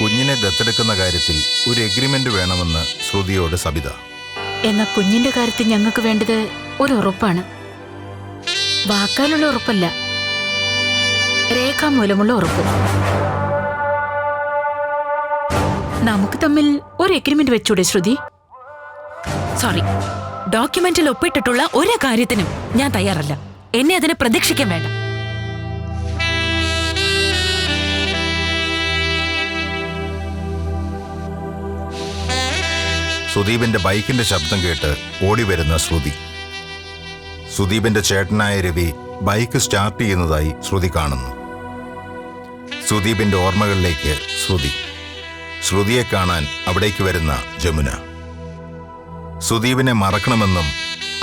കുഞ്ഞിനെ ദത്തെടുക്കുന്ന കാര്യത്തിൽ ഒരു എഗ്രിമെന്റ് വേണമെന്ന് ശ്രുതിയോട് സബിത. എന്നാ കുഞ്ഞിന്റെ കാര്യത്തിൽ ഞങ്ങൾക്ക് വേണ്ടത് ഒരു ഉറപ്പാണ്. വാക്കാലുള്ള ഉറപ്പല്ല, രേഖാമൂലമുള്ള ഉറപ്പ്. നമുക്ക് തമ്മിൽ ഒരു എഗ്രിമെന്റ് വെച്ചൂടെ ശ്രുതി? സോറി, ഡോക്യുമെന്റിൽ ഒപ്പിട്ടിട്ടുള്ള ഒരു കാര്യത്തിനും ഞാൻ തയ്യാറല്ല. എന്നെ അതിനെ പ്രതീക്ഷിക്കാൻ വേണ്ട. സുദീപിന്റെ ബൈക്കിന്റെ ശബ്ദം കേട്ട് ഓടി വരുന്ന ശ്രുതി. സുദീപിന്റെ ചേട്ടനായ രവി ബൈക്ക് സ്റ്റാർട്ട് ചെയ്യുന്നതായി ശ്രുതി കാണുന്നു. സുദീപിന്റെ ഓർമ്മകളിലേക്ക് ശ്രുതിയെ കാണാൻ അവിടേക്ക് വരുന്ന ജമുന. സുദീപിനെ മറക്കണമെന്നും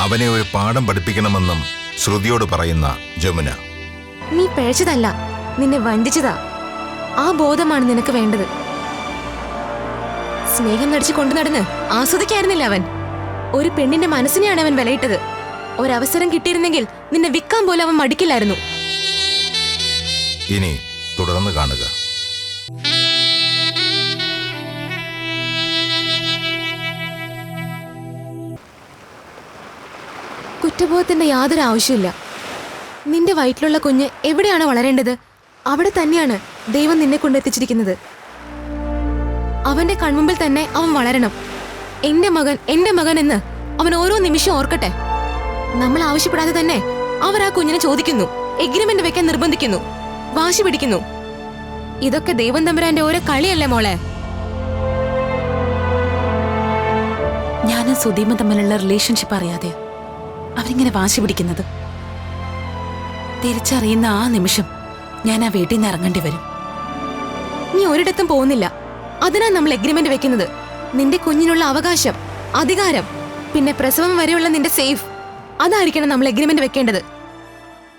അവനെ ഒരു പാഠം പഠിപ്പിക്കണമെന്നും ശ്രുതിയോട് പറയുന്ന ജമുന. നീ പിഴച്ചതല്ല, നിന്നെ വഞ്ചിച്ചതാ. ആ ബോധമാണ് നിനക്ക് വേണ്ടത്. സ്നേഹം നടിച്ചു കൊണ്ടു നടന്ന് ആസ്വദിക്കായിരുന്നില്ല അവൻ. ഒരു പെണ്ണിന്റെ മനസ്സിനെയാണ് അവൻ വിലയിട്ടത്. ഒരവസരം കിട്ടിയിരുന്നെങ്കിൽ നിന്നെ വിൽക്കാൻ പോലെ അവൻ മടിക്കില്ലായിരുന്നു. ഇനി തുടർന്ന് കാണുക. കുറ്റബോധത്തിന്റെ യാതൊരു ആവശ്യമില്ല. നിന്റെ വയറ്റിലുള്ള കുഞ്ഞ് എവിടെയാണ് വളരേണ്ടത് അവിടെ തന്നെയാണ് ദൈവം നിന്നെ കൊണ്ടെത്തിച്ചിരിക്കുന്നത്. അവന്റെ കൺമുമ്പിൽ തന്നെ അവൻ വളരണം. എന്റെ മകൻ എന്ന് അവൻ ഓരോ നിമിഷം ഓർക്കട്ടെ. നമ്മൾ ആവശ്യപ്പെടാതെ തന്നെ അവർ ആ കുഞ്ഞിനെ ചോദിക്കുന്നു, എഗ്രിമെന്റ് വെക്കാൻ നിർബന്ധിക്കുന്നു, വാശി പിടിക്കുന്നു. ഇതൊക്കെ ദൈവം തമ്പുരാന്റെ ഓരോ കളിയല്ലേ മോളെ? ഞാനും സുദീപും തമ്മിലുള്ള റിലേഷൻഷിപ്പ് അറിയാതെ അവരിങ്ങനെ വാശി പിടിക്കുന്നത്. തിരിച്ചറിയുന്ന ആ നിമിഷം ഞാൻ ആ വീട്ടിൽ നിന്ന് ഇറങ്ങേണ്ടി വരും. നീ ഒരിടത്തും പോകുന്നില്ല. അതിനാ നമ്മൾ എഗ്രിമെന്റ് വെക്കുന്നത്. നിന്റെ കുഞ്ഞിനുള്ള അവകാശം, അധികാരം, പിന്നെ പ്രസവം വരെയുള്ള നിന്റെ സേഫ്, അതായിരിക്കണം നമ്മൾ എഗ്രിമെന്റ് വെക്കേണ്ടത്.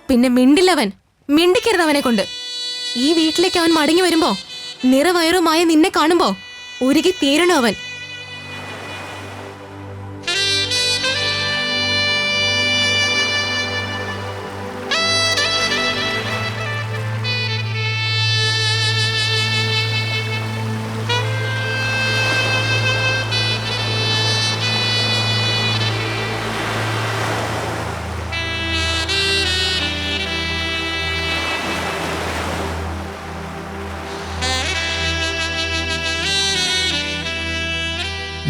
പിന്നെ മിണ്ടിക്കരുത് അവനെ കൊണ്ട്. ഈ വീട്ടിലേക്ക് അവൻ മടങ്ങി വരുമ്പോ നിറവയറുമായ നിന്നെ കാണുമ്പോ ഉരുകി തീരണോ അവൻ.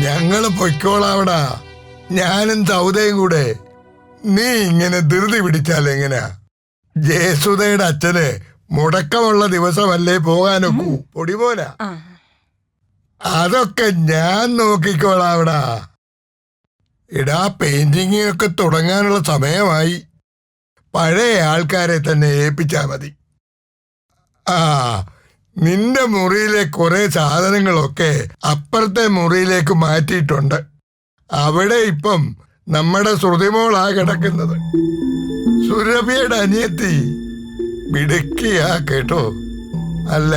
ഞങ്ങള് പൊയ്ക്കോളാവടാ, ഞാനും സൗദയും കൂടെ. നീ ഇങ്ങനെ ധൃതി പിടിച്ചാലെങ്ങനാ? ജയസുധയുടെ അച്ഛന് മുടക്കമുള്ള ദിവസമല്ലേ പോകാനൊക്കൂ. പൊടിപോല അതൊക്കെ ഞാൻ നോക്കിക്കോളാവടാ. ഇടാ, പെയിന്റിങ് ഒക്കെ തുടങ്ങാനുള്ള സമയമായി. പഴയ ആൾക്കാരെ തന്നെ ഏൽപ്പിച്ചാ മതി. ആ, നിന്റെ മുറിയിലെ കുറെ സാധനങ്ങളൊക്കെ അപ്പുറത്തെ മുറിയിലേക്ക് മാറ്റിയിട്ടുണ്ട്. അവിടെ ഇപ്പം നമ്മുടെ ശ്രുതിമോളാ കിടക്കുന്നത്. സുരഭിയുടെ അനിയത്തി മിടുക്കിയാ കേട്ടോ. അല്ല,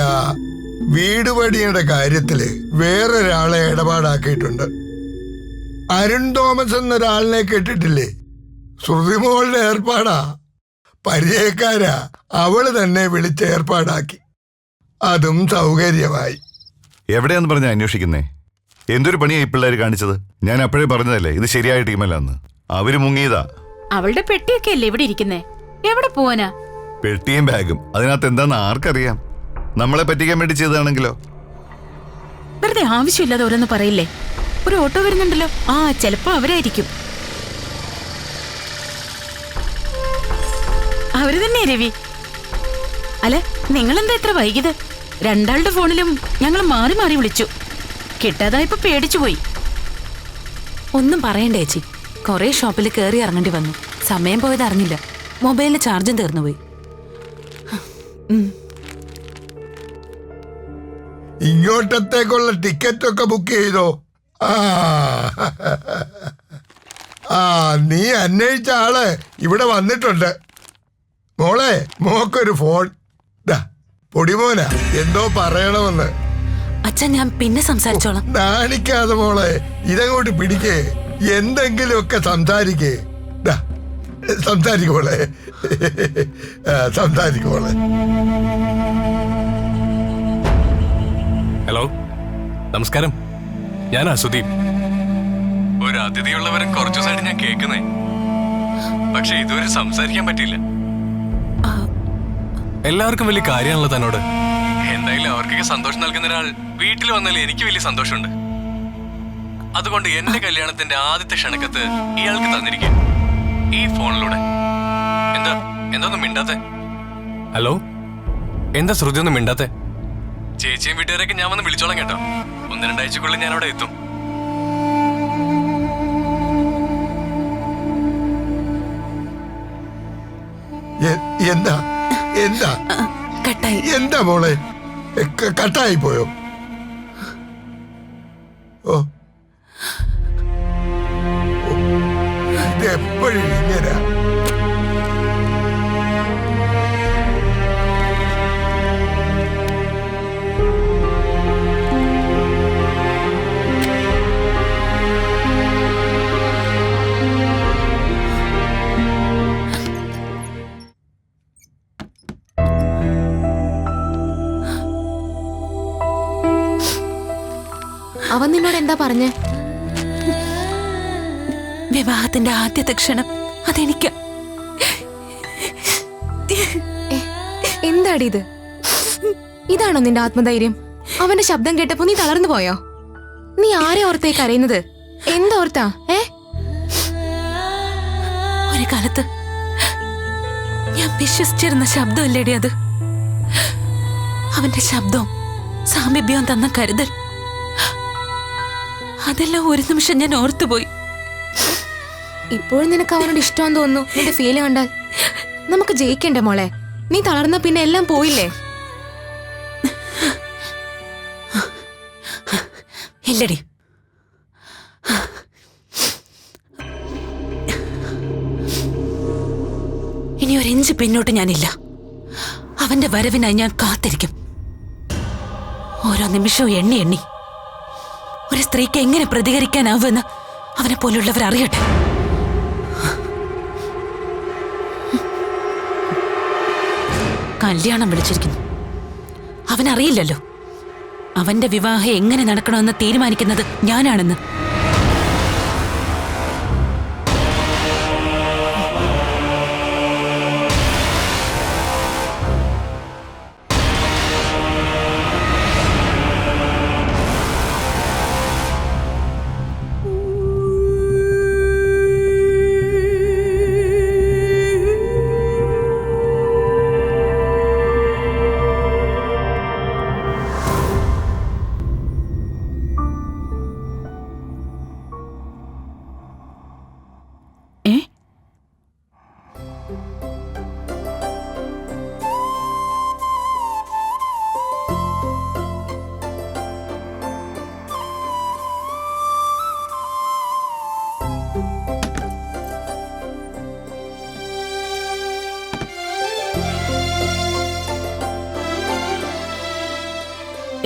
വീട് പണിയുടെ കാര്യത്തില് വേറൊരാളെ ഇടപാടാക്കിയിട്ടുണ്ട്. അരുൺ തോമസ് എന്നൊരാളിനെ കേട്ടിട്ടില്ലേ? ശ്രുതിമോളുടെ ഏർപ്പാടാ. പരിചയക്കാരാ. അവള് തന്നെ വിളിച്ച് ഏർപ്പാടാക്കി. അതും സൗകര്യമായി. എവിടെയാന്ന് പറഞ്ഞ അന്വേഷിക്കുന്നേ? എന്തൊരു പണിയായി പിള്ളേർ കാണിച്ചത്? ഞാൻ അപ്പോഴേ പറഞ്ഞതല്ലേ ഇത് ശരിയായ ടീമല്ലെന്ന്. അവര് മുങ്ങിയതാ. അവളുടെ പെട്ടിയൊക്കെ അല്ലേ ഇവിടെ ഇരിക്കുന്നേ? എവിടെ പോവാനാ? പെട്ടിയും ബാഗും. അതിനകത്ത് എന്താന്ന് ആർക്കറിയാം? നമ്മളെ പറ്റിക്കാൻ വേണ്ടി ചെയ്തതാണെങ്കിലോ? വെറുതെ ആവശ്യമില്ലാതെ ഓരോന്ന് പറയില്ലേ. ഒരു ഓട്ടോ വരുന്നുണ്ടല്ലോ. ആ, ചിലപ്പോ അവരായിരിക്കും. അവര് തന്നെ രവി. അല്ല, നിങ്ങളെന്താ ഇത്ര വൈകിയത്? രണ്ടാളുടെ ഫോണിലും ഞങ്ങൾ മാറി മാറി വിളിച്ചു. കിട്ടാതായപ്പോ പേടിച്ചു പോയി. ഒന്നും പറയണ്ടേ ചേച്ചി, കുറെ ഷോപ്പിൽ കയറി ഇറങ്ങേണ്ടി വന്നു. സമയം പോയത് അറിഞ്ഞില്ല. മൊബൈലിൽ ചാർജും തീർന്നുപോയി. ഇങ്ങോട്ടത്തേക്കുള്ള ടിക്കറ്റ് ഒക്കെ ബുക്ക് ചെയ്തോ? ആ, നീ അന്വേഷിച്ച ആള് ഇവിടെ വന്നിട്ടുണ്ട്. മോളെ, മോക്കൊരു ഫോൺ. പൊടിമോന എന്തോ പറയണമെന്ന്. അച്ഛൻ, ഞാൻ പിന്നെ സംസാരിച്ചോളാം. നാണിക്കാതെ മോളെ, ഇതങ്ങോട്ട് പിടിക്കേ. എന്തെങ്കിലുമൊക്കെ സംസാരിക്കേ. സംസാരിക്കോളെ, സംസാരിക്കോളെ. ഹലോ, നമസ്കാരം. ഞാനാ സുദീപ്. ഒരു അതിഥിയുള്ളവരും കുറച്ചു ദിവസമായിട്ട് ഞാൻ കേൾക്കുന്നേ, പക്ഷെ ഇതുവരെ സംസാരിക്കാൻ പറ്റിയില്ല. എല്ലാവർക്കും വലിയ കാര്യമാണല്ലോ തന്നോട്. എന്തായാലും അവർക്കൊക്കെ സന്തോഷം നൽകുന്ന ഒരാൾ വീട്ടിൽ വന്നാൽ എനിക്ക് വലിയ സന്തോഷമുണ്ട്. അതുകൊണ്ട് എന്റെ കല്യാണത്തിന്റെ ആദ്യത്തെ ക്ഷണക്കത്ത് ഇയാൾക്ക് തന്നിരിക്കും, ഈ ഫോണിലൂടെ. എന്താ മിണ്ടാത്തെ? ഹലോ, എന്താ ശ്രുതി ഒന്നും മിണ്ടാത്തെ? ചേച്ചിയും വീട്ടുകാരൊക്കെ ഞാൻ വന്ന് വിളിച്ചോളാം കേട്ടോ. 1-2 ആഴ്ചക്കുള്ളിൽ ഞാൻ അവിടെ എത്തും. എന്താ എന്താ കട്ടായി. എന്താ മോളെ, കട്ടായി പോയോ? ഓ, ഇത് എപ്പോഴും ഇങ്ങനെ. അവൻ നിന്നോട് എന്താ പറഞ്ഞേ? വിവാഹത്തിന്റെ ആദ്യത്തെ ക്ഷണം അതെനിക്ക. എന്താടി ഇത്? ഇതാണോ നിന്റെ ആത്മധൈര്യം? അവന്റെ ശബ്ദം കേട്ടപ്പോ നീ തളർന്നു പോയോ? നീ ആരെ ഓർത്തേക്ക് അറിയുന്നത്? എന്തോർത്താ? ഒരു കാലത്ത് ഞാൻ വിശ്വസിച്ചിരുന്ന ശബ്ദമല്ലേടി അത്. അവന്റെ ശബ്ദവും സാമീപ്യവും തന്ന കരുതൽ, അതെല്ലാം ഒരു നിമിഷം ഞാൻ ഓർത്തുപോയി. ഇപ്പോഴും നിനക്ക് അവനോട് ഇഷ്ടമെന്ന് തോന്നുന്നു. നിന്റെ ഫീല് കണ്ടാൽ നമുക്ക് ജയിക്കണ്ടേ മോളെ? നീ തളർന്ന പിന്നെ എല്ലാം പോയില്ലേ? ഇല്ലടി, ഇനി 1 ഇഞ്ച് പിന്നോട്ട് ഞാനില്ല. അവന്റെ വരവിനായി ഞാൻ കാത്തിരിക്കും. ഓരോ നിമിഷവും എണ്ണി ഒരു സ്ത്രീക്ക് എങ്ങനെ പ്രതികരിക്കാനാവുമെന്ന് അവനെ പോലുള്ളവർ അറിയട്ടെ. കല്യാണം വിളിച്ചിരിക്കുന്നു. അവനറിയില്ലല്ലോ അവന്റെ വിവാഹം എങ്ങനെ നടക്കണമെന്ന് തീരുമാനിക്കുന്നത് ഞാനാണെന്ന്.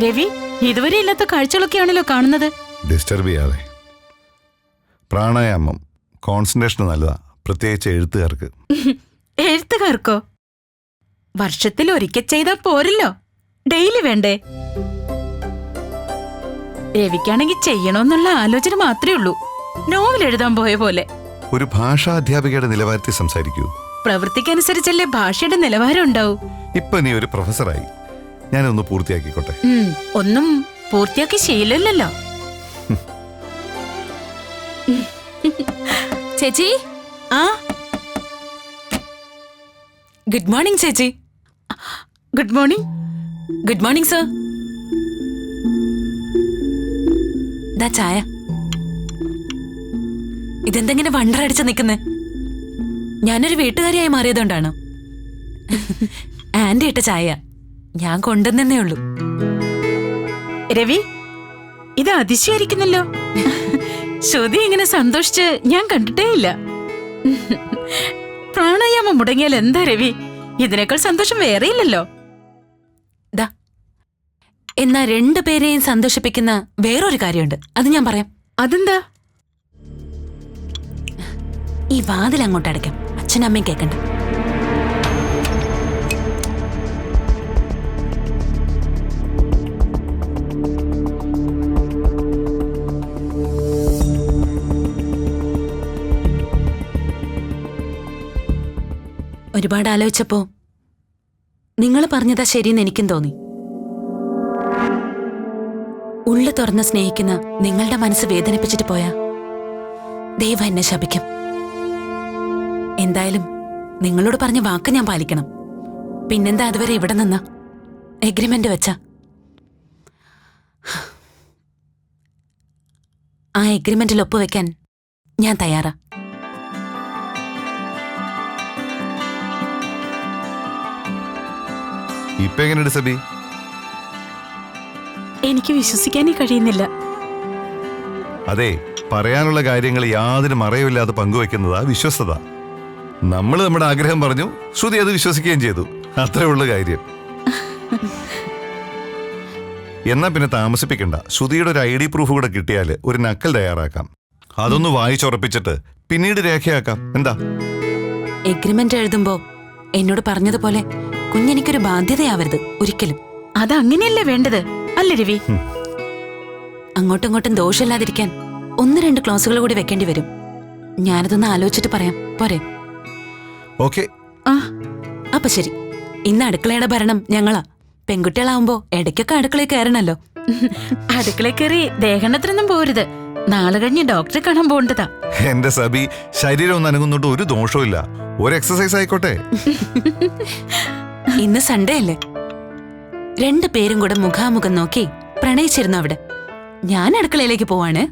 രവി, ഇതുവരെ ഇല്ലാത്ത കാഴ്ചകളൊക്കെയാണല്ലോ കാണുന്നത്. ഡിസ്റ്റർബ് ചെയ്യാതെ. പ്രാണായാമം കോൺസെൻട്രേഷൻ നല്ലതാ, പ്രത്യേകിച്ച് എഴുത്തുകാർക്ക്. എഴുത്തുകാർക്കോ? വർഷത്തിൽ ഒരിക്കൽ ചെയ്താ പോരല്ലോ, ഡെയിലി വേണ്ടേ? രവിക്കാണെങ്കിൽ ചെയ്യണമെന്നുള്ള ആലോചന മാത്രമേ ഉള്ളൂ. നോവൽ എഴുതാൻ പോയ പോലെ. ഒരു ഭാഷാ അധ്യാപികയുടെ നിലവാരത്തിൽ സംസാരിക്കൂ. പ്രവൃത്തിക്കനുസരിച്ചല്ലേ ഭാഷയുടെ നിലവാരം ഉണ്ടാവൂ. ഇപ്പൊ നീ ഒരു പ്രൊഫസറായി. ഞാനൊന്ന് പൂർത്തിയാക്കിക്കോട്ടെ. ഒന്നും പൂർത്തിയാക്കി ശീലമില്ലല്ലോ. ചേച്ചി. ആ, ഗുഡ് മോർണിംഗ് ചേച്ചി. Good morning. Good morning sir. ദാ ചായ. ഇതെന്തെങ്ങനെ വണ്ടറടിച്ച് നിൽക്കുന്നേ? ഞാനൊരു വീട്ടുകാരിയായി മാറിയതുകൊണ്ടാണോ? ആന്റി ഇട്ട ചായ ഞാൻ കൊണ്ടുവന്നേ ഉള്ളൂ. രവി, ഇത് അതിശയായിരിക്കുന്നല്ലോ. ശ്രുതി ഇങ്ങനെ സന്തോഷിച്ച് ഞാൻ കണ്ടിട്ടേ ഇല്ല. പ്രാണായാമം മുടങ്ങിയാൽ എന്താ രവി? ഇതിനേക്കാൾ സന്തോഷം വേറെയില്ലല്ലോ. ദാ, എന്നാ 2 പേരെയും സന്തോഷിപ്പിക്കുന്ന വേറൊരു കാര്യമുണ്ട്. അത് ഞാൻ പറയാം. അതെന്താ? ഈ വാതിൽ അങ്ങോട്ട് അടയ്ക്കാം, അച്ഛനും അമ്മയും കേൾക്കണ്ട. ഒരുപാട് ആലോചിച്ചപ്പോ നിങ്ങൾ പറഞ്ഞതാ ശരിയെന്ന് എനിക്കും തോന്നി. ഉള്ളു തുറന്ന് സ്നേഹിക്കുന്ന നിങ്ങളുടെ മനസ്സ് വേദനിപ്പിച്ചിട്ട് പോയാ ദൈവം എന്നെ ശപിക്കും. എന്തായാലും നിങ്ങളോട് പറഞ്ഞ വാക്ക് ഞാൻ പാലിക്കണം. പിന്നെന്താ അതുവരെ ഇവിടെ നിന്ന എഗ്രിമെന്റ് വെച്ച ആ എഗ്രിമെന്റിൽ ഒപ്പുവെക്കാൻ ഞാൻ തയ്യാറാ. ഇപ്പൊ എങ്ങനെയുണ്ട് സബി? എനിക്ക് വിശ്വസിക്കാനേ കഴിയുന്നില്ല. അതെ, പറയാനുള്ള കാര്യങ്ങൾ യാതൊരു മറയുമില്ലാതെ പങ്കുവെക്കുന്നതാ വിശ്വസ്തത. നമ്മൾ നമ്മുടെ ആഗ്രഹം പറഞ്ഞു, ശ്രുതി അത് വിശ്വസിക്കുകയും ചെയ്തു. അത്രേ ഉള്ള കാര്യം. എന്നാ പിന്നെ താമസിപ്പിക്കണ്ട. ശ്രുതിയുടെ ഒരു ID പ്രൂഫ് കൂടെ കിട്ടിയാൽ ഒരു നക്കൽ തയ്യാറാക്കാം. അതൊന്ന് വായിച്ചുറപ്പിച്ചിട്ട് പിന്നീട് രേഖയാക്കാം. എന്താ? എഗ്രിമെന്റ് എഴുതുമ്പോ എന്നോട് പറഞ്ഞതുപോലെ കുഞ്ഞെനിക്കൊരു ബാധ്യതയാവരുത് ഒരിക്കലും. അതങ്ങനെയല്ലേ വേണ്ടത്, അല്ലേ രവി? അങ്ങോട്ടും ഇങ്ങോട്ടും ദോഷമില്ലാതിരിക്കാൻ 1-2 ക്ലോസുകൾ കൂടി വെക്കേണ്ടി വരും. ഞാനതൊന്ന് ആലോചിച്ചിട്ട് പറയാം, പോരെ? ഓക്കെ. ആ, അപ്പൊ ശരി. ഇന്ന് അടുക്കളയുടെ ഭരണം ഞങ്ങളാ. പെൺകുട്ടികളാവുമ്പോ ഇടയ്ക്കൊക്കെ അടുക്കളയിൽ കയറണല്ലോ. അടുക്കള കയറി ദേഹണ്ണത്തിനൊന്നും പോരുത്. നാളെ കഴിഞ്ഞ് ഡോക്ടറെ കാണാൻ പോകേണ്ടതാ. എന്റെ സബി, ശരീരം ഒന്ന് അനങ്ങുന്നോണ്ട് ഒരു ദോഷവും. ഒരു എക്സസൈസ് ആയിക്കോട്ടെ. ഇന്ന് സൺഡേ അല്ലേ? 2 പേരും കൂടെ മുഖാമുഖം നോക്കി പ്രണയിച്ചിരുന്നു അവിടെ. ഞാൻ അടുക്കളയിലേക്ക് പോവാണ്.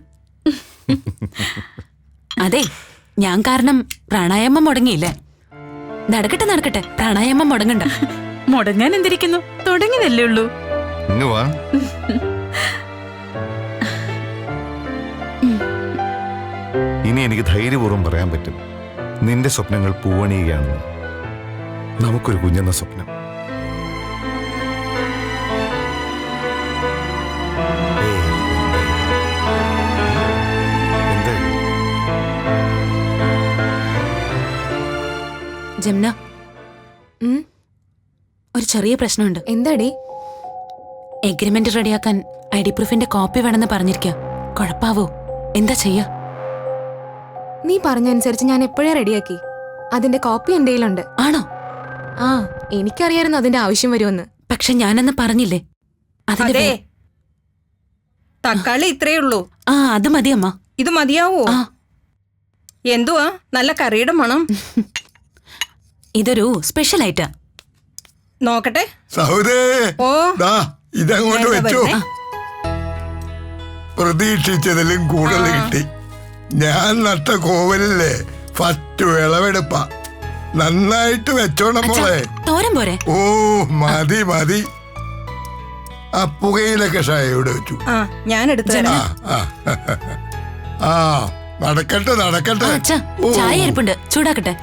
അതെ, ഞാൻ കാരണം പ്രാണായാമം മുടങ്ങിയില്ലേ? നടക്കട്ടെ നടക്കട്ടെ, പ്രാണായാമം മുടങ്ങണ്ട. മുടങ്ങാൻ എന്തിരിക്കുന്നു, തുടങ്ങിയതല്ലേ ഉള്ളൂ. ഇങ്ങ് വാ. ഇനി എനിക്ക് ധൈര്യപൂർവ്വം പറയാൻ പറ്റും, നിന്റെ സ്വപ്നങ്ങൾ പൂവണിയുകയാണെന്ന്. നമുക്കൊരു കുഞ്ഞെന്ന സ്വപ്നം. ഏയ്, എന്താ? ജംന, ഉം, ഒരു ചെറിയ പ്രശ്നമുണ്ട്. എന്താടി? എഗ്രിമെന്റ് റെഡിയാക്കാൻ ID പ്രൂഫിന്റെ കോപ്പി വേണമെന്ന് പറഞ്ഞിരിക്ക. കുഴപ്പാവോ? എന്താ ചെയ്യാ? നീ പറഞ്ഞനുസരിച്ച് ഞാൻ എപ്പോഴേ റെഡിയാക്കി. അതിന്റെ കോപ്പി എന്റെ കയ്യിലുണ്ട്. ആണോ? ആ, എനിക്കറിയായിരുന്നു അതിന്റെ ആവശ്യം വരുമെന്ന്. പക്ഷെ ഞാനെന്ന് പറഞ്ഞില്ലേ അതിന്റെ അതെ, വേ- തക്കാളി ഇത്രയേ ഉള്ളൂ. ആ, അത് മതി അമ്മ. ഇത് മതിയാവോ? ആ, എന്തുവാ നല്ല കറിയുടെ മണം? ഇതൊരു സ്പെഷ്യൽ ഐറ്റാ. നോക്കട്ടെ. സൗദേ, ഓ, ദാ ഇതങ്ങോട്ട് വേഗം വെച്ചു. വരണേ. പ്രതീക്ഷിച്ചതിലും കൂടുതൽ കിട്ടി. ഞാൻ നട്ട കോവലില്ലേ ഫസ്റ്റ് വിളവെടുപ്പ. നന്നായിട്ട് വെച്ചോണം അച്ഛാ, മോളെ. തോരൻ പോരെ? ഓ, മതി മതി. ആ പുകയില കഷായം ഇവിടെ വെച്ചു. ആ, ഞാൻ എടുത്തു ആ തരാം. ആ ആ, നടക്കട്ടെ ആ, നടക്കട്ടെ. അച്ഛാ, ഓ, ചായ ഇരിപ്പുണ്ട്, ചൂടാക്കട്ടെ.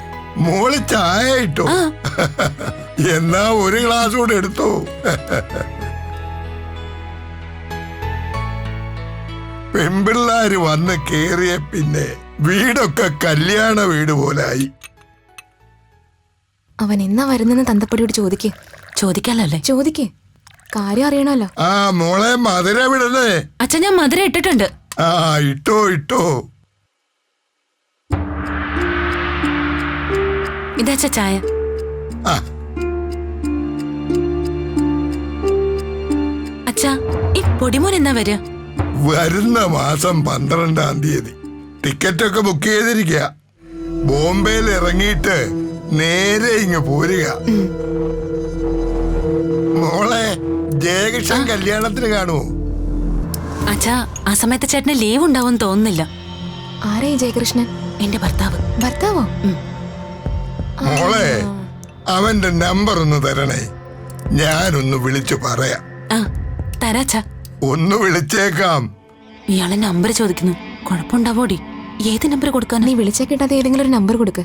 മോള് ചായ ഇട്ടു. ആ. എന്നാ ഒരു ഗ്ലാസ് കൂടെ എടുത്തോ. പെമ്പിള്ളാര് വന്ന് കേറിയ പിന്നെ വീടൊക്കെ കല്യാണ വീട് പോലായി. അവൻ എന്നാ വരുന്നെന്ന് തന്തപ്പടിയോട് ചോദിക്ക്. ചോദിക്കാലോ അല്ലേ? ചോദിക്ക്, കാര്യം അറിയണമല്ലോ. ആ മോളെ മധുര വിടണേ. അച്ഛാ, ഞാൻ മധുരം ഇട്ടിട്ടുണ്ട്. ആ ഇട്ടോ ഇട്ടോ. ഇതാച്ച ചായ. ആ അച്ഛാ, ഈ പൊടിമോൻ എന്നാ വരിക? വരുന്ന മാസം 12-ാം തീയതി. ടിക്കറ്റൊക്കെ ബുക്ക് ചെയ്തിരിക്കുക. ബോംബെയിൽ ഇറങ്ങിയിട്ട് നേരെ ഇങ്ങ് പോരുക. മോളെ ജയകൃഷ്ണൻ കല്യാണത്തിന് കാണുമോ? അച്ഛാ, ആ സമയത്ത് ചേട്ടന് ലീവ് ഉണ്ടാവും തോന്നുന്നില്ല. ആരാ ഈ ജയകൃഷ്ണൻ? എന്റെ ഭർത്താവ്. ഭർത്താവോ? മോളെ അവന്റെ നമ്പർ ഒന്ന് തരണേ. ഞാനൊന്ന് വിളിച്ചു പറയാം. ആ, തരാച്ചാ. ഒന്ന് വിളിച്ചേക്കാം. ഇയാളെ നമ്പർ ചോദിക്കുന്നു. കുഴപ്പമുണ്ടാവോടി? ഏത് നമ്പർ കൊടുക്കാനാ? നീ വിളിച്ചാ കിട്ടാത്ത ഏതെങ്കിലും ഒരു നമ്പർ കൊടുക്ക്.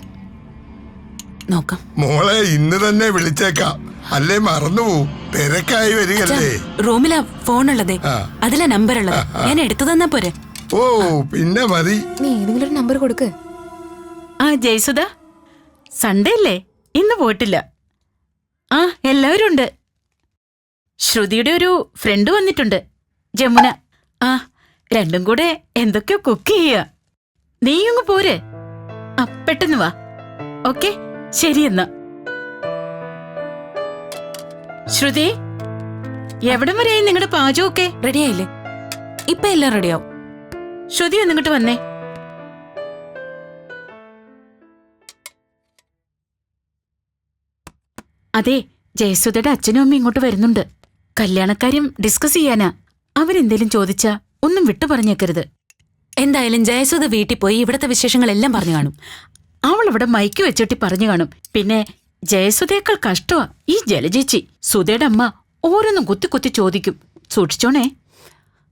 നോക്കാം. മോളെ ഇന്ന് തന്നെ വിളിച്ചേക്കാം, അല്ലേ മറന്നുപോവും. തിരക്കായി വരികല്ലേ. റൂമിലാ ഫോണുള്ളതേ, ആ. അതിലാ നമ്പർ ഉള്ളത്. ഞാൻ എടുത്തു തന്നാ പോരെ? ഓ പിന്നെ മതി. നീ ഏതെങ്കിലും ഒരു നമ്പർ കൊടുക്ക്. ആ ജയസുധ, സൺഡേ അല്ലേ? ഇന്ന് പോയിട്ടില്ല. ആ, എല്ലാവരും ഉണ്ട്. ശ്രുതിയുടെ ഒരു ഫ്രണ്ട് വന്നിട്ടുണ്ട്, ജമുന. ആ, രണ്ടും കൂടെ എന്തൊക്കെയോ കുക്ക് ചെയ്യുക. നീ അങ്ങ് പോര്. ആ, പെട്ടെന്ന് വാ. ഓക്കെ, ശരി എന്നാ. ശ്രുതി, എവിടം വരെയായി നിങ്ങളുടെ പാചകമൊക്കെ? റെഡിയായില്ലേ? ഇപ്പൊ എല്ലാം റെഡിയാവും. ശ്രുതി ഒന്നിങ്ങോട്ട് വന്നേ. അതെ, ജയസുധയുടെ അച്ഛനും അമ്മയും ഇങ്ങോട്ട് വരുന്നുണ്ട്. കല്യാണക്കാര്യം ഡിസ്കസ് ചെയ്യാനാ. അവരെന്തേലും ചോദിച്ചാ ഒന്നും വിട്ടു പറഞ്ഞേക്കരുത്. എന്തായാലും ജയസുധ വീട്ടിൽ പോയി ഇവിടത്തെ വിശേഷങ്ങളെല്ലാം പറഞ്ഞു കാണും. അവൾ ഇവിടെ മൈക്ക് വെച്ചിട്ട് പറഞ്ഞു കാണും. പിന്നെ ജയസുധയേക്കാൾ കഷ്ടമാ ഈ ജലജേച്ചി. സുധയുടെ അമ്മ ഓരോന്നും കുത്തി കുത്തി ചോദിക്കും. സൂക്ഷിച്ചോണേ.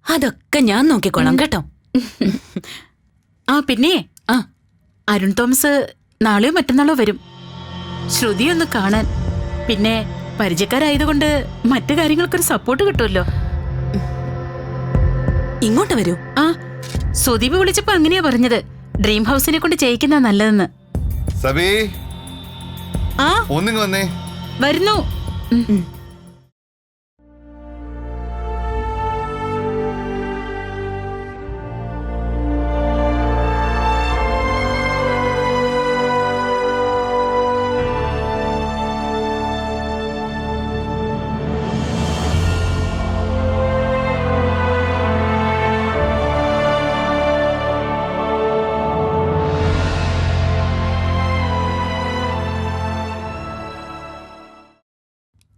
അതൊക്കെ ഞാൻ നോക്കിക്കോളാം കേട്ടോ. ആ പിന്നെ ആ അരുൺ തോമസ് നാളെയോ മറ്റന്നാളോ വരും ശ്രുതിയൊന്ന് കാണാൻ. പിന്നെ പരിചയക്കാരായതുകൊണ്ട് മറ്റു കാര്യങ്ങൾക്കൊരു സപ്പോർട്ട് കിട്ടുമല്ലോ. ഇങ്ങോട്ട് വരൂ. ആ, സുദീപ് വിളിച്ചപ്പോ അങ്ങനെയാ പറഞ്ഞത്. ഡ്രീം ഹൗസിനെ കൊണ്ട് ചെയ്യിക്കുന്ന നല്ലതെന്ന്. സബി, ആ ഒന്നിങ്ങ് വന്നേ. വരുന്നു.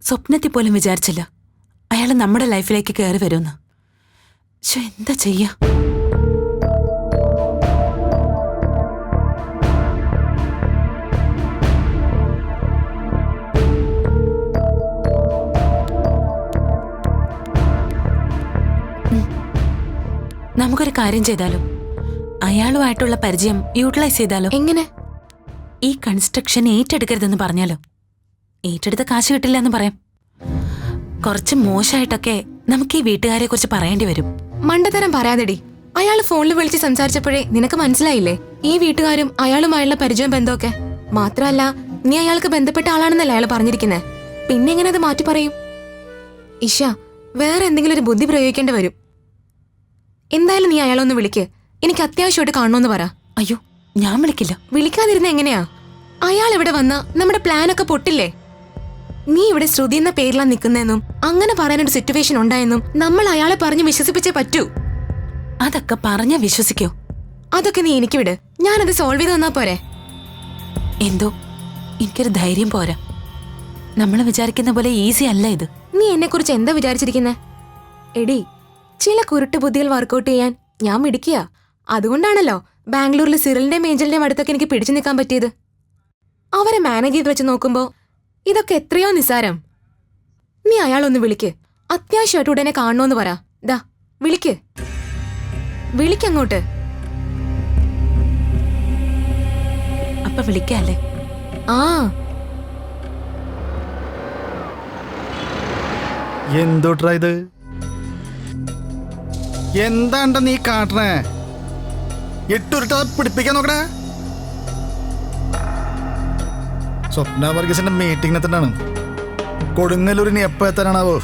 സ്വപ്നത്തിൽ പോലും വിചാരിച്ചില്ല അയാൾ നമ്മുടെ ലൈഫിലേക്ക് കയറി വരുമെന്ന്. പക്ഷെ എന്താ ചെയ്യാ? നമുക്കൊരു കാര്യം ചെയ്താലോ? അയാളുമായിട്ടുള്ള പരിചയം യൂട്ടിലൈസ് ചെയ്താലോ? എങ്ങനെ? ഈ കൺസ്ട്രക്ഷൻ ഏറ്റെടുക്കരുതെന്ന് പറഞ്ഞാലോ? ഏറ്റെടുത്ത കാശ് കിട്ടില്ല എന്ന് പറയാം. കുറച്ച് മോശമായിട്ടൊക്കെ നമുക്ക് ഈ വീട്ടുകാരെ കുറിച്ച് പറയേണ്ടി വരും. മണ്ടത്തരം പറയാതെടി. അയാൾ ഫോണിൽ വിളിച്ച് സംസാരിച്ചപ്പോഴേ നിനക്ക് മനസ്സിലായില്ലേ ഈ വീട്ടുകാരും അയാളുമായുള്ള പരിചയം ബന്ധമൊക്കെ? മാത്രമല്ല, നീ അയാൾക്ക് ബന്ധപ്പെട്ട ആളാണെന്നല്ലേ അയാൾ പറഞ്ഞിരിക്കുന്നത്. പിന്നെ എങ്ങനെ അത് മാറ്റി പറയും? ഇഷ, വേറെ എന്തെങ്കിലും ഒരു ബുദ്ധി പ്രയോഗിക്കേണ്ടി വരും. എന്തായാലും നീ അയാളൊന്ന് വിളിക്ക്. എനിക്ക് അത്യാവശ്യമായിട്ട് കാണണമെന്ന് പറ. അയ്യോ, ഞാൻ വിളിക്കില്ല. വിളിക്കാതിരുന്ന എങ്ങനെയാ? അയാൾ ഇവിടെ വന്ന നമ്മുടെ പ്ലാനൊക്കെ പൊട്ടില്ലേ? നീ ഇവിടെ ശ്രുതി എന്ന പേരിലാണ് നിൽക്കുന്നതെന്നും അങ്ങനെ പറയാനൊരു സിറ്റുവേഷൻ ഉണ്ടായെന്നും നമ്മൾ അയാളെ പറഞ്ഞ് വിശ്വസിപ്പിച്ചേ പറ്റൂ. അതൊക്കെ പറഞ്ഞ വിശ്വസിക്കോ? അതൊക്കെ നീ എനിക്ക് വിട്. ഞാനത് സോൾവ് ചെയ്ത് തന്നാ പോരെ? എന്തോ എനിക്കൊരു ധൈര്യം പോരാ. നമ്മൾ വിചാരിക്കുന്ന പോലെ ഈസി അല്ല ഇത്. നീ എന്നെ കുറിച്ച് എന്താ വിചാരിച്ചിരിക്കുന്നെ? എടി, ചില കുരുട്ട് ബുദ്ധികൾ വർക്കൗട്ട് ചെയ്യാൻ ഞാൻ മിടിക്കുക. അതുകൊണ്ടാണല്ലോ ബാംഗ്ലൂരിൽ സിറിലിന്റെയും ഏഞ്ചലിന്റെയും അടുത്തൊക്കെ എനിക്ക് പിടിച്ചു നിൽക്കാൻ പറ്റിയത്. അവരെ മാനേജ് ചെയ്ത് വെച്ച് നോക്കുമ്പോ ഇതൊക്കെ എത്രയോ നിസ്സാരം. നീ അയാളൊന്ന് വിളിക്ക്. അത്യാവശ്യമായിട്ട് ഉടനെ കാണണോന്ന് പറ. ദാ വിളിക്ക്, വിളിക്കങ്ങോട്ട്. അപ്പൊ വിളിക്കല്ലേ? ആ, എന്തോട്രാ ഇത്? എന്താണ്ട നീ കാട്ടണേ? ഇട്ടുരുട്ടാ പിടിപ്പിക്കാൻ നോക്കണേ. സ്വപ്ന വർഗീസിന്റെ മീറ്റിംഗിനെത്തണ്ടാണ്. കൊടുങ്ങല്ലൂരിന് എപ്പോ എത്താനാണാവോ?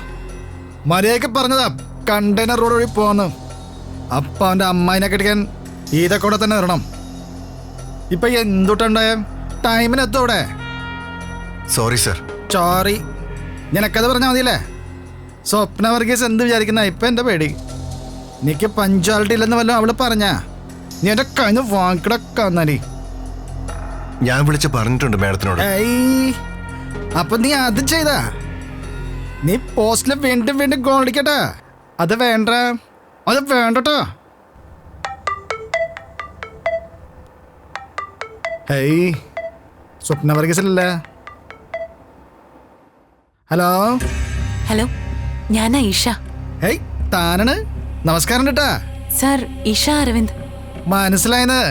മര്യാദക്ക് പറഞ്ഞതാ കണ്ടെയ്നർ റോഡ് വഴി പോന്ന്. അപ്പൊ അവന്റെ അമ്മായിനെ കെട്ടിക്കാൻ ഈതക്കൂടെ തന്നെ വരണം. ഇപ്പൊ എന്തുട്ടുണ്ടായ ടൈമിനെത്തും അവിടെ. Sorry sir. സോറി, നിനക്കത് പറഞ്ഞാൽ മതിയല്ലേ? സ്വപ്ന വർഗീസ് എന്ത് വിചാരിക്കുന്ന ഇപ്പൊ എന്റെ പേടി. എനിക്ക് പഞ്ച്വാലിറ്റി ഇല്ലെന്ന് വല്ലതും അവള് പറഞ്ഞാ നീ എന്റെ കഴിഞ്ഞ വാങ്ങിക്കിടക്കാന്നാലി. ഞാൻ വിളിച്ച് പറഞ്ഞിട്ടുണ്ട് മാഡത്തിനോട്. അപ്പൊ നീ അത് ചെയ്താ? നീ പോസ്റ്റില് വീണ്ടും വീണ്ടും ഗോളിക്കട്ടാ? അത് വേണ്ട, അത് വേണ്ടട്ടോ. സ്വപ്ന വർഗീസല്ലേ? ഹലോ ഹലോ, ഞാനാ ഈഷ. ഹേയ്, താനാണ്? നമസ്കാരം കേട്ടാ. സാർ, ഈഷ അരവിന്ദ്. മനസ്സിലായെന്ന്.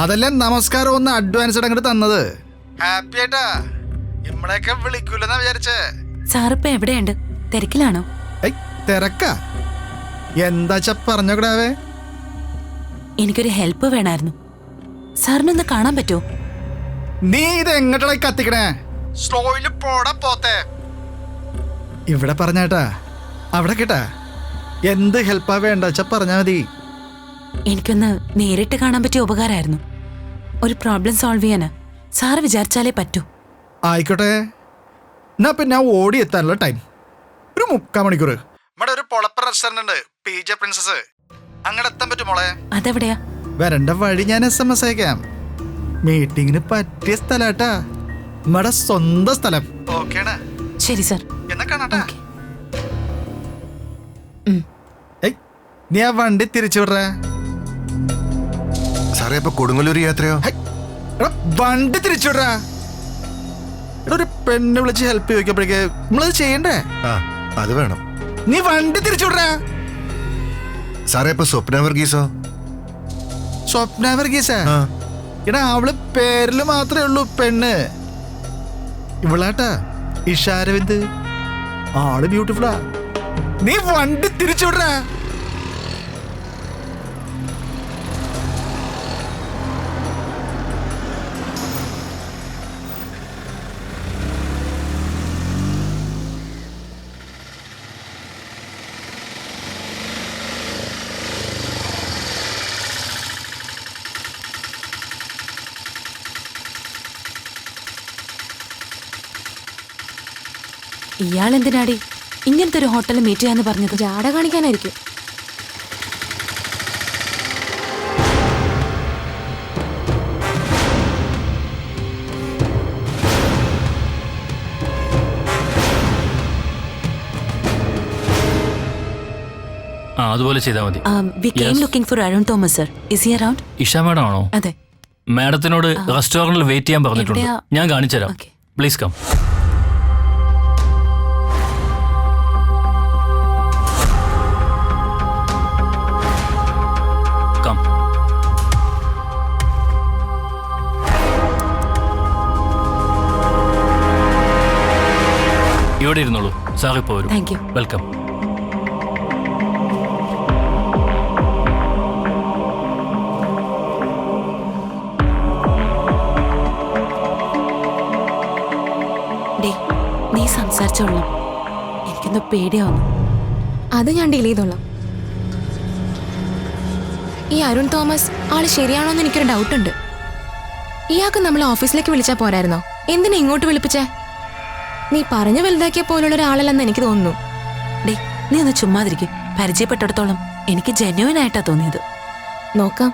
അതല്ലേ നമസ്കാരം ഒന്ന് അഡ്വാൻസ്ഡ് അങ്ങോട്ട് തന്നത്. ഹാപ്പി ആയിട്ടാ. നമ്മളെയൊക്കെ വിളിക്കൂലെന്നാ വിചാരിച്ചേ. സാറിപ്പോ എവിടെയുണ്ട്? തിരക്കിലാണോ? തിരക്കാ? എന്താച്ചാ പറഞ്ഞോടാവേ. എനിക്കൊരു ഹെൽപ്പ് വേണമായിരുന്നു. സാറിനൊന്ന് കാണാൻ പറ്റുമോ? നീ ഇത് എങ്ങോട്ടാ കത്തിക്കണേ? സ്ലോയില് പോടാ പോത്തെ. ഇവിടെ പറഞ്ഞാട്ടാ, അവിടെ കേട്ടാ. എന്ത് ഹെൽപ്പാ വേണ്ടച്ചാ പറഞ്ഞാ മതി. എനിക്കൊന്ന് നേരിട്ട് കാണാൻ പറ്റിയ ഉപകാരമായിരുന്നു. ഒരു പ്രോബ്ലം സോൾവ് ചെയ്യാന് സാറ് വിചാരിച്ചാലേ പറ്റൂ. ആയിക്കോട്ടെ. എന്നാ പിന്നെ ഓടി എത്താനുള്ള ടൈം 3/4 മണിക്കൂർ. ഇവിടെ ഒരു പൊളപ്പ റെസ്റ്റോറന്റ് ഉണ്ട്, PJ പ്രിൻസസ്. അങ്ങോട്ട് എത്താൻ പറ്റും മോളെ? അതെവിടെയാ? വരണ്ട വഴി ഞാൻ SMS അയക്കാം. മീറ്റിങ്ങിന് പറ്റിയ സ്ഥലാട്ടാ, നമ്മുടെ സ്വന്തം സ്ഥലം. ഓക്കേണ്? ശരി സർ. എന്നാ കാണാട്ടാ. ഓക്കേ. ഏയ്, നീ ആ വണ്ടി തിരിച്ചു വിടറ. സാറേ അപ്പൊ കൊടുങ്ങല്ലൂർ യാത്രയോ? വണ്ടി തിരിച്ചു വിടറ. ഇവിടെ ഒരു പെണ്ണ് വിളിച്ച് ഹെൽപ്പ് ചോദിക്കപ്പോഴേക്ക് നമ്മളത് ചെയ്യണ്ടേ? ആ അത് വേണം. നീ വണ്ടി തിരിച്ചു വിടറ. സാറേ ഇപ്പൊ സ്വപ്ന വർഗീസോ? സ്വപ്ന വർഗീസാ? ആ. എടാ അവള് പേരില് മാത്രമേ ഉള്ളൂ പെണ്ണ്. ഇവളാട്ടാ ഇഷാരവിന്ദ്, ആള് ബ്യൂട്ടിഫുള്ളാ. നീ വണ്ടി തിരിച്ചു വിടറ. ഇയാൾ എന്തിനാടി ഇങ്ങനത്തെ ഒരു ഹോട്ടലിൽ മീറ്റ് ചെയ്യാന്ന് പറഞ്ഞത്? ജാട കാണിക്കാനായിരിക്കും. അതുപോലെ ചെയ്താൽ മതി. We came looking for Arun Thomas sir. Is he around? Isha madam ആണോ? അതെ. മാഡത്തിനോട് റെസ്റ്റോറന്റിൽ വെയിറ്റ് ചെയ്യാൻ പറഞ്ഞിട്ടുണ്ട്. എവിടെയാ? ഞാൻ കാണിച്ചുതരാം. Okay. Please come. കം. ഇവിടെ ഇരുന്നോളൂ. സാർ ഇപ്പോൾ വരും. Thank you. വെൽക്കം. ഡേ, നീ സംസാരിച്ചോളാം. എനിക്കൊന്ന് പേടിയാവുന്നു. അത് ഞാൻ ഡീൽ ചെയ്തോളാം. ഈ അരുൺ തോമസ് ആള് ശരിയാണോന്ന് എനിക്കൊരു ഡൗട്ട് ഉണ്ട്. ഇയാൾക്ക് നമ്മൾ ഓഫീസിലേക്ക് വിളിച്ചാൽ പോരായിരുന്നോ? എന്തിനാ ഇങ്ങോട്ട് വിളിപ്പിച്ചേ? നീ പറഞ്ഞു വലുതാക്കിയ പോലുള്ള ഒരാളല്ലെന്ന് എനിക്ക് തോന്നുന്നു. ഡേ, നീ ഒന്ന് ചുമ്മാതിരിക്കും. പരിചയപ്പെട്ടിടത്തോളം എനിക്ക് ജെന്യുവൻ ആയിട്ടാ തോന്നിയത്. നോക്കാം.